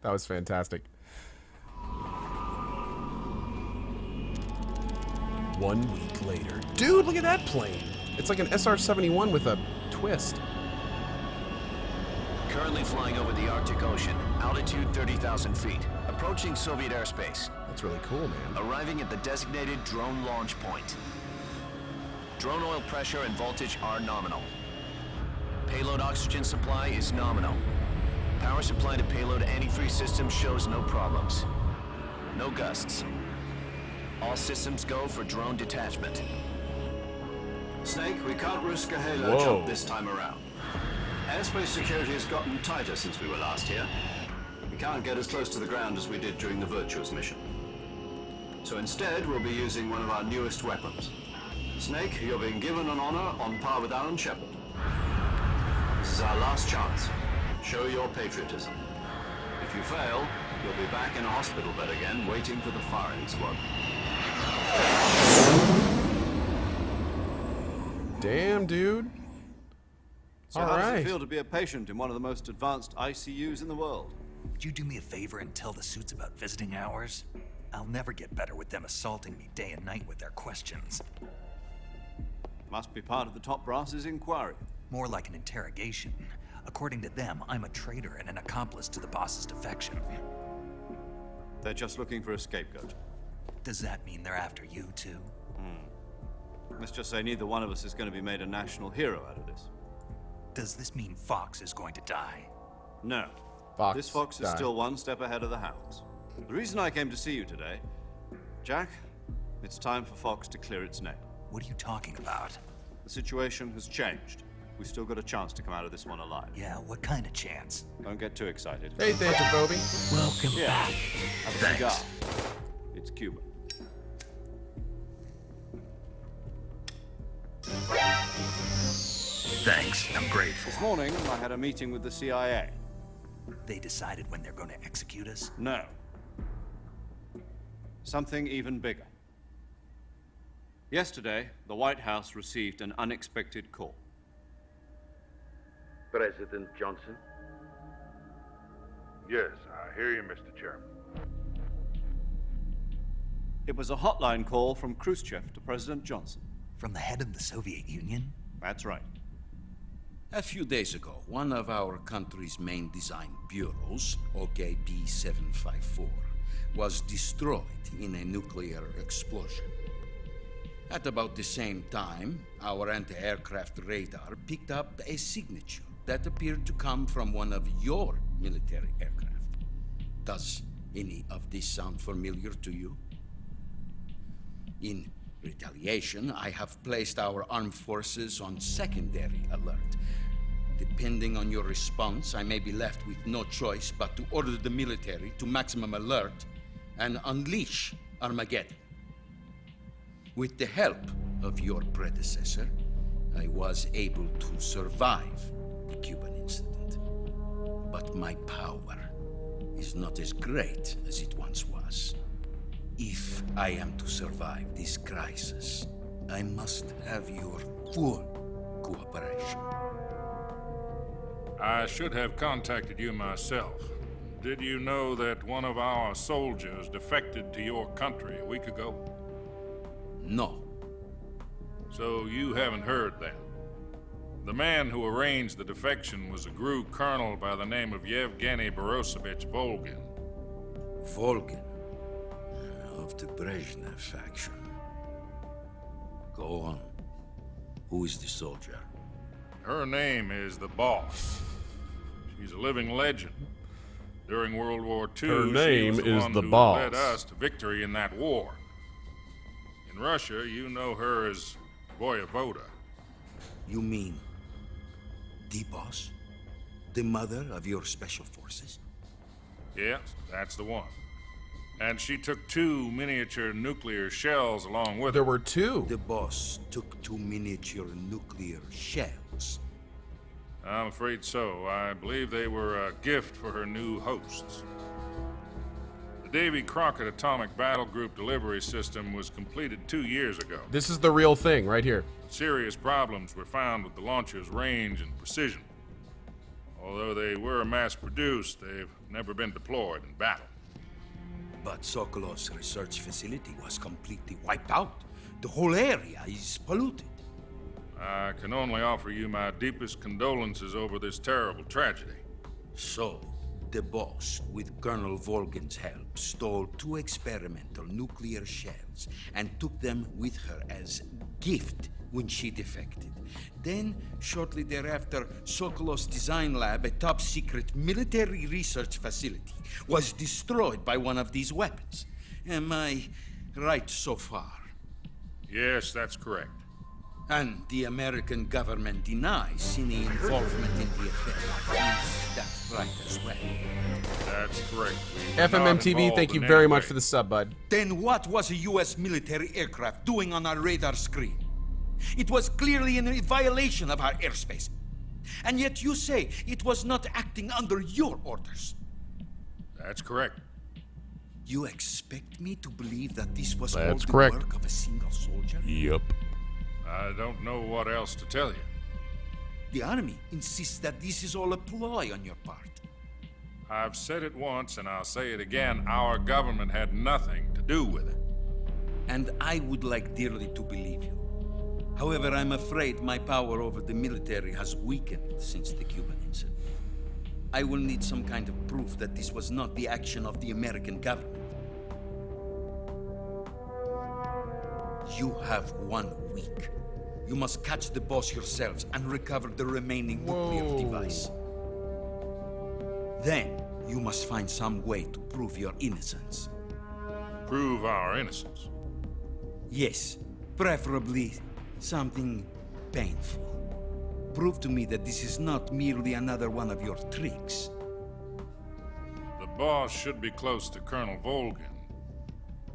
That was fantastic. 1 week later. Dude, look at that plane. It's like an SR-71 with a twist. Currently flying over the Arctic Ocean, altitude 30,000 feet, approaching Soviet airspace. That's really cool, man. Arriving at the designated drone launch point. Drone oil pressure and voltage are nominal. Payload oxygen supply is nominal. Power supply to payload antifreeze system shows no problems. No gusts. All systems go for drone detachment. Snake, we can't risk a halo Whoa. jump this time around. Airspace security has gotten tighter since we were last here. We can't get as close to the ground as we did during the Virtuous mission. So instead, we'll be using one of our newest weapons. Snake, you're being given an honor on par with Alan Shepard. This is our last chance. Show your patriotism. If you fail, you'll be back in a hospital bed again, waiting for the firing squad. Damn, dude. So All how does right. it feel to be a patient in one of the most advanced ICUs in the world? Would you do me a favor and tell the suits about visiting hours? I'll never get better with them assaulting me day and night with their questions. Must be part of the top brass's inquiry. More like an interrogation. According to them, I'm a traitor and an accomplice to the boss's defection. They're just looking for a scapegoat. Does that mean they're after you, too? Let's just say neither one of us is going to be made a national hero out of this. Does this mean Fox is going to die? No. Fox This fox is died. still one step ahead of the hounds. The reason I came to see you today, Jack, it's time for Fox to clear its name. What are you talking about? The situation has changed. We've still got a chance to come out of this one alive. Yeah, what kind of chance? Don't get too excited. Hey, Thantophobia. Welcome Yeah. back. Have a Thanks. cigar. It's Cuba. Thanks, I'm grateful. This morning, I had a meeting with the CIA. They decided when they're going to execute us? No. Something even bigger. Yesterday, the White House received an unexpected call. President Johnson? Yes, I hear you, Mr. Chairman. It was a hotline call from Khrushchev to President Johnson. From the head of the Soviet Union? That's right. A few days ago, one of our country's main design bureaus, OKB 754, was destroyed in a nuclear explosion. At about the same time, our anti-aircraft radar picked up a signature that appeared to come from one of your military aircraft. Does any of this sound familiar to you? In retaliation, I have placed our armed forces on secondary alert. Depending on your response, I may be left with no choice but to order the military to maximum alert and unleash Armageddon. With the help of your predecessor, I was able to survive the Cuban incident. But my power is not as great as it once was. If I am to survive this crisis, I must have your full cooperation. I should have contacted you myself. Did you know that one of our soldiers defected to your country a week ago? No. So you haven't heard then. The man who arranged the defection was a GRU colonel by the name of Yevgeny Borosovich Volgin. Volgin, of the Brezhnev faction. Go on. Who is the soldier? Her name is the Boss. She's a living legend. During World War II, Her name she was the is one the who Boss. led us to victory in that war. In Russia, you know her as Voyevoda. You mean the boss? The mother of your special forces? Yes, that's the one. And she took 2 miniature nuclear shells along with There her. were 2. The boss took 2 miniature nuclear shells. I'm afraid so. I believe they were a gift for her new hosts. The Davy Crockett Atomic Battle Group delivery system was completed 2 years ago. This is the real thing right here. Serious problems were found with the launcher's range and precision. Although they were mass-produced, they've never been deployed in battle. But Sokolov's research facility was completely wiped out. The whole area is polluted. I can only offer you my deepest condolences over this terrible tragedy. So, the boss, with Colonel Volgin's help, stole 2 experimental nuclear shells and took them with her as gift when she defected. Then, shortly thereafter, Sokolov's design lab, a top-secret military research facility, was destroyed by one of these weapons. Am I right so far? Yes, that's correct. And the American government denies any involvement in the affair. Is that right as well? That's correct. We were not FMMTV, involved thank you in very any much way. for the sub, bud. Then what was a U.S. military aircraft doing on our radar screen? It was clearly in violation of our airspace. And yet you say it was not acting under your orders. That's correct. You expect me to believe that this was all That's the correct. work of a single soldier? Yep. I don't know what else to tell you. The army insists that this is all a ploy on your part. I've said it once, and I'll say it again. Our government had nothing to do with it. And I would like dearly to believe you. However, I'm afraid my power over the military has weakened since the Cuban incident. I will need some kind of proof that this was not the action of the American government. You have 1 week. You must catch the boss yourselves and recover the remaining nuclear device. Then, you must find some way to prove your innocence. Prove our innocence. Yes, preferably something painful. Prove to me that this is not merely another one of your tricks. The boss should be close to Colonel Volgin.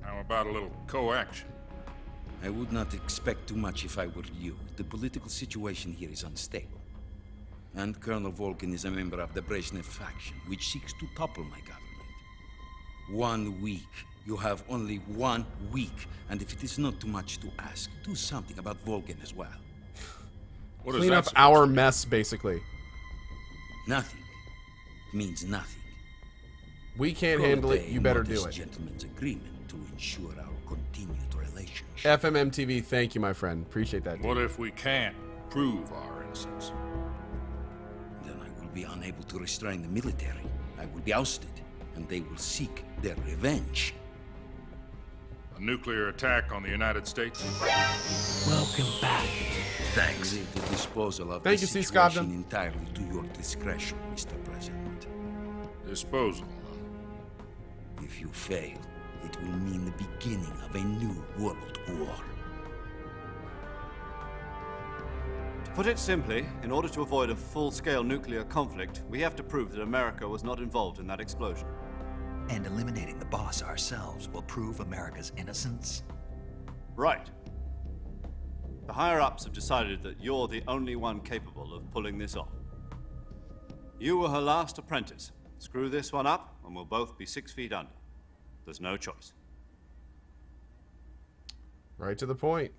How about a little co-action? I would not expect too much if I were you. The political situation here is unstable. And Colonel Volgin is a member of the Brezhnev faction, which seeks to topple my government. 1 week. You have only 1 week. And if it is not too much to ask, do something about Volgin as well. What is Clean that up supposed our to mean? mess, basically. Nothing means nothing. We can't Call handle a it. You better do modest it. gentleman's agreement to ensure our continued relationship. FMMTV, thank you, my friend. Appreciate that. Dude. What if we can't prove our innocence? Then I will be unable to restrain the military. I will be ousted, and they will seek their revenge. A nuclear attack on the United States? Welcome back. Thanks. Leave the disposal of Thank the you, C. situation Scobden. entirely to your discretion, Mr. President. Disposal. If you fail, it will mean the beginning of a new world war. To put it simply, in order to avoid a full-scale nuclear conflict, we have to prove that America was not involved in that explosion. And eliminating the boss ourselves will prove America's innocence? Right. The higher-ups have decided that you're the only one capable of pulling this off. You were her last apprentice. Screw this one up, and we'll both be 6 feet under. There's no choice. Right to the point.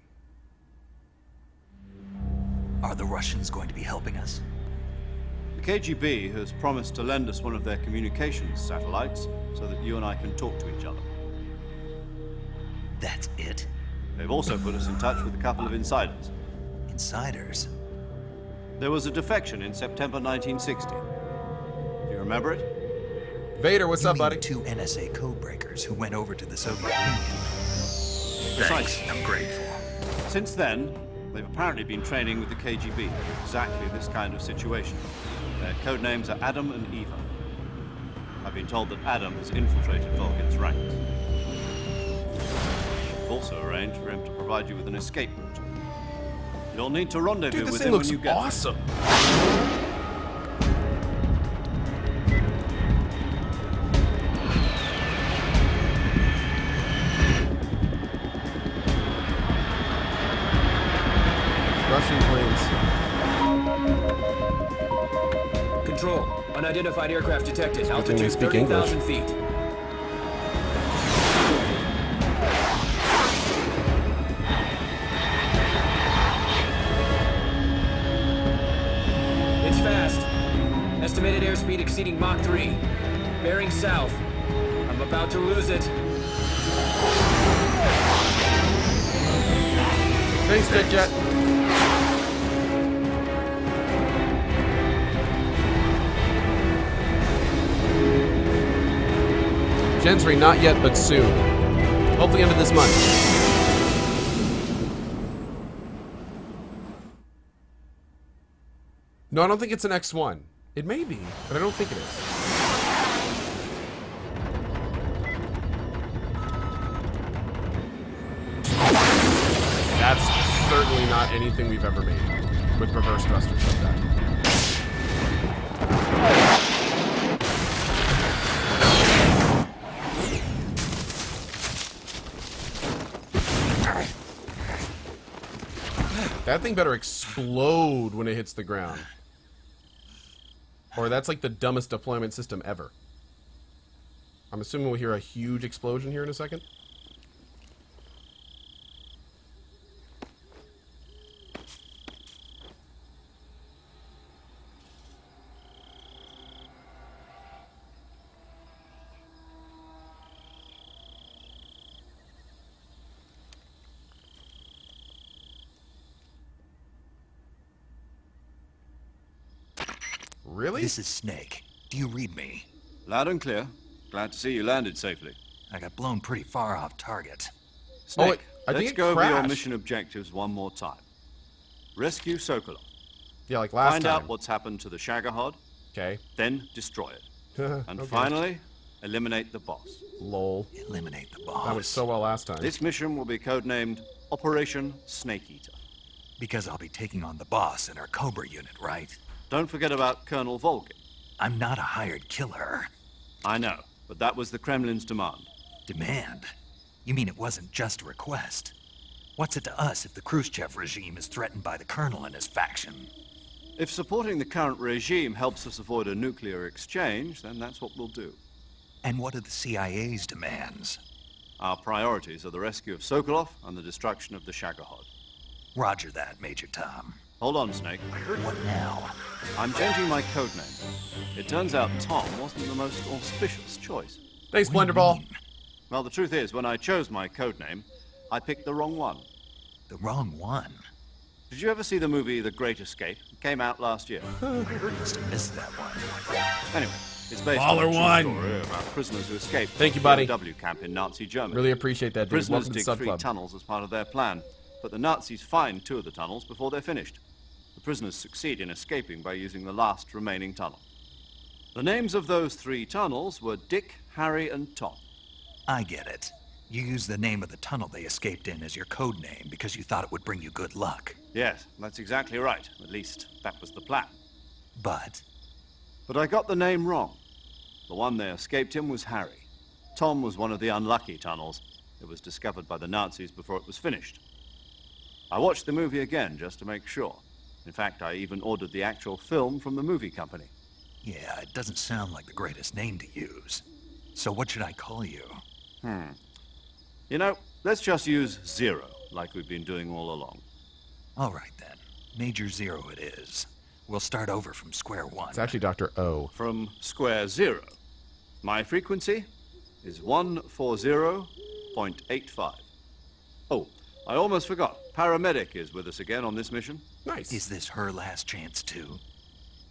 Are the Russians going to be helping us? The KGB has promised to lend us one of their communications satellites so that you and I can talk to each other. That's it? They've also put us in touch with a couple of insiders. Insiders? There was a defection in September 1960. Do you remember it? Vader, what's You up, mean buddy? the 2 NSA codebreakers who went over to the Soviet Union? Thanks, I'm grateful. Since then, they've apparently been training with the KGB for exactly this kind of situation. Their code names are Adam and Eva. I've been told that Adam has infiltrated Volgin's ranks. I've also arranged for him to provide you with an escape route. You'll need to rendezvous Dude, this with thing him looks when you get there. awesome. Russian planes. Control. Unidentified aircraft detected. thing they Altitude speak 30,000 feet. It's fast. Estimated airspeed exceeding Mach 3. Bearing south. I'm about to lose it. Thanks, Jet Jet. Gensry, not yet, but soon. Hopefully end of this month. No, I don't think it's an X1. It may be, but I don't think it is. That's certainly not anything we've ever made with reverse thrusters like that. That thing better explode when it hits the ground. Or that's like the dumbest deployment system ever. I'm assuming we'll hear a huge explosion here in a second. Really? This is Snake. Do you read me? Loud and clear. Glad to see you landed safely. I got blown pretty far off target. Snake, I think let's it go over your crashed. mission objectives one more time. Rescue Sokolov. Yeah, like last Find time. out what's happened to the Shagohod, Okay. then destroy it. And Okay. finally, eliminate the boss. Lol. Eliminate the boss. That went so well last time. This mission will be codenamed Operation Snake Eater. Because I'll be taking on the boss in our Cobra unit, right? Don't forget about Colonel Volgin. I'm not a hired killer. I know, but that was the Kremlin's demand. Demand? You mean it wasn't just a request? What's it to us if the Khrushchev regime is threatened by the Colonel and his faction? If supporting the current regime helps us avoid a nuclear exchange, then that's what we'll do. And what are the CIA's demands? Our priorities are the rescue of Sokolov and the destruction of the Shagohod. Roger that, Major Tom. Hold on, Snake. What now? I'm changing my codename. It turns out Tom wasn't the most auspicious choice. Thanks, What do you Blenderball. mean? Well, the truth is, when I chose my codename, I picked the wrong one. The wrong one. Did you ever see the movie The Great Escape? It came out last year. I must have missed that one. Anyway, it's based Baller on a true one. story about prisoners who escaped Thank you, from buddy. a POW camp in Nazi Germany. Really appreciate that, dude. Prisoners Welcome to the dig sub 3 club. tunnels as part of their plan, but the Nazis find 2 of the tunnels before they're finished. The prisoners succeed in escaping by using the last remaining tunnel. The names of those 3 tunnels were Dick, Harry, and Tom. I get it. You used the name of the tunnel they escaped in as your code name because you thought it would bring you good luck. Yes, that's exactly right. At least, that was the plan. But But I got the name wrong. The one they escaped in was Harry. Tom was one of the unlucky tunnels. It was discovered by the Nazis before it was finished. I watched the movie again just to make sure. In fact, I even ordered the actual film from the movie company. yeah, it doesn't sound like the greatest name to use. So what should I call you? You know, let's just use Zero, like we've been doing all along. All right then. Major Zero it is. We'll start over from square one. It's actually Dr. O. From square 0. My frequency is 140.85. Oh, I almost forgot. Paramedic is with us again on this mission. Nice. Is this her last chance too?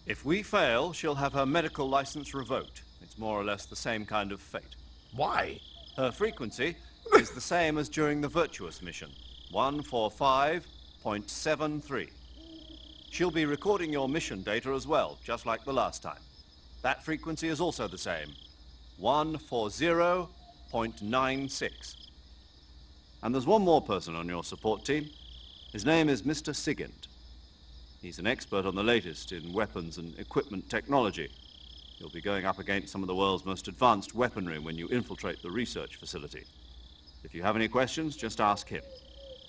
If we fail, she'll have her medical license revoked. It's more or less the same kind of fate. Why? Her frequency is the same as during the Virtuous mission, 145.73. She'll be recording your mission data as well, just like the last time. That frequency is also the same, 140.96. And there's one more person on your support team. His name is Mr. Sigint. He's an expert on the latest in weapons and equipment technology. You'll be going up against some of the world's most advanced weaponry when you infiltrate the research facility. If you have any questions, just ask him.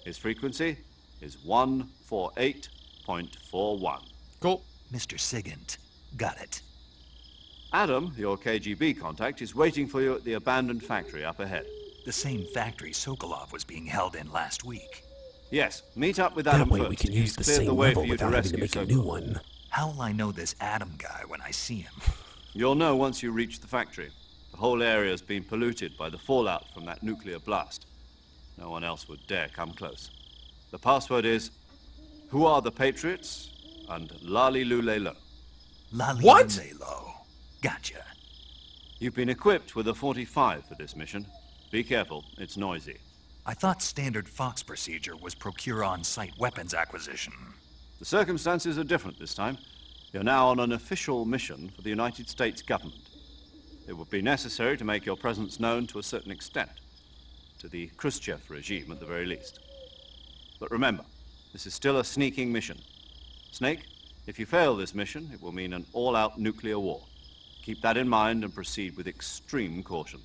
His frequency is 148.41. Cool. Mr. Sigint. Got it. Adam, your KGB contact, is waiting for you at the abandoned factory up ahead. The same factory Sokolov was being held in last week. Yes, meet up with Adam That way first. we can He's use the cleared same the way level for you to without having to rescue make a new Sokolov. one. How will I know this Adam guy when I see him? You'll know once you reach the factory. The whole area's been polluted by the fallout from that nuclear blast. No one else would dare come close. The password is, "Who are the Patriots?" and Lali Lulelo. What? Lalo. Gotcha. You've been equipped with a 45 for this mission. Be careful, it's noisy. I thought standard Fox procedure was procure on-site weapons acquisition. The circumstances are different this time. You're now on an official mission for the United States government. It would be necessary to make your presence known to a certain extent. To the Khrushchev regime, at the very least. But remember, this is still a sneaking mission. Snake, if you fail this mission, it will mean an all-out nuclear war. Keep that in mind and proceed with extreme caution.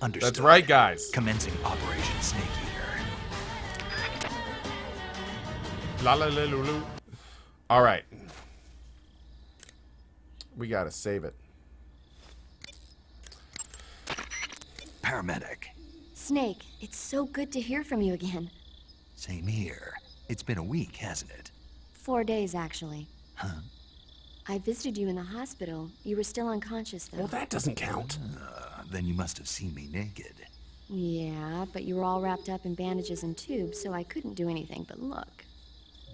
Understood. That's right, guys. Commencing Operation Snake Eater. La la la lulu. All right. We gotta save it. Paramedic. Snake, it's so good to hear from you again. Same here. It's been a week, hasn't it? 4 days, actually. Huh? I visited you in the hospital. You were still unconscious, though. Well, that doesn't count. Then you must have seen me naked. Yeah, but you were all wrapped up in bandages and tubes, so I couldn't do anything but look.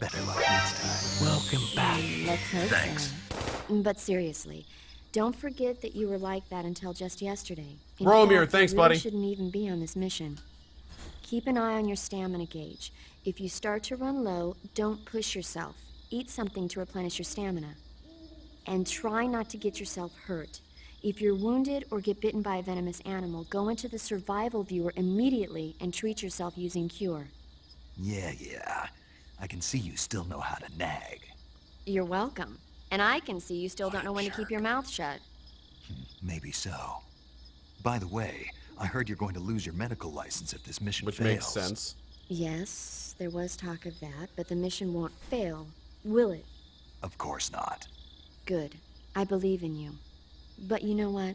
Better luck next time. Welcome back. Let's hope Thanks. so. But seriously, don't forget that you were like that until just yesterday. In Romeo, fact, thanks, you really buddy. shouldn't even be on this mission. Keep an eye on your stamina gauge. If you start to run low, don't push yourself. Eat something to replenish your stamina. And try not to get yourself hurt. If you're wounded or get bitten by a venomous animal, go into the survival viewer immediately and treat yourself using Cure. Yeah. I can see you still know how to nag. You're welcome. And I can see you still don't know when to keep your mouth shut. Maybe so. By the way, I heard you're going to lose your medical license if this mission Which fails. makes sense. Yes, there was talk of that, but the mission won't fail, will it? Of course not. Good. I believe in you. But you know what?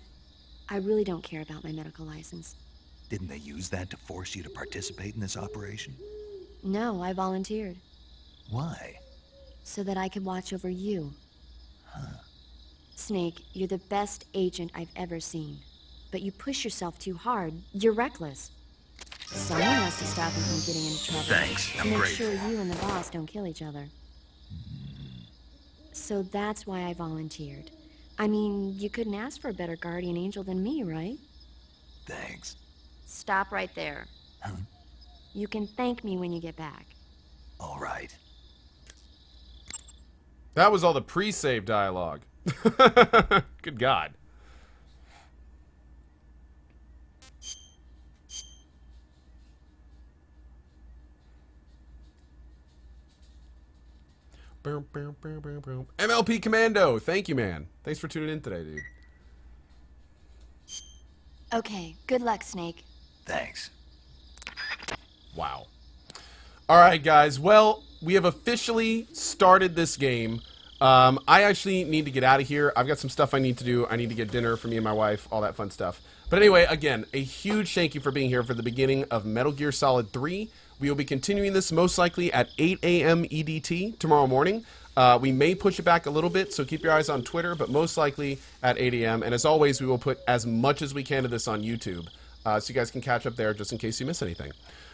I really don't care about my medical license. Didn't they use that to force you to participate in this operation? No, I volunteered. Why? So that I could watch over you. Snake, you're the best agent I've ever seen. But you push yourself too hard. You're reckless. Someone has to stop you from getting into trouble. Thanks, I'm Make grateful. sure you and the boss don't kill each other. So that's why I volunteered. I mean, you couldn't ask for a better guardian angel than me, right? Thanks. Stop right there. Huh? You can thank me when you get back. All right. That was all the pre-save dialogue. Good God. Boom, boom, boom, boom, boom. MLP Commando, thank you, man. Thanks for tuning in today, dude. Okay, good luck, Snake. Thanks. Wow. All right, guys. Well, we have officially started this game. I actually need to get out of here. I've got some stuff I need to do. I need to get dinner for me and my wife, all that fun stuff. But anyway, again, a huge thank you for being here for the beginning of Metal Gear Solid 3. We will be continuing this most likely at 8 a.m. EDT tomorrow morning. We may push it back a little bit, so keep your eyes on Twitter, but most likely at 8 a.m. And as always, we will put as much as we can of this on YouTube, so you guys can catch up there just in case you miss anything.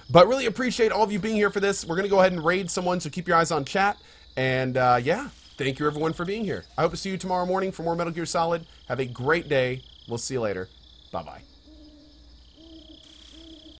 But really appreciate all of you being here for this. We're going to go ahead and raid someone, so keep your eyes on chat. And yeah, thank you everyone for being here. I hope to see you tomorrow morning for more Metal Gear Solid. Have a great day. We'll see you later. Bye-bye.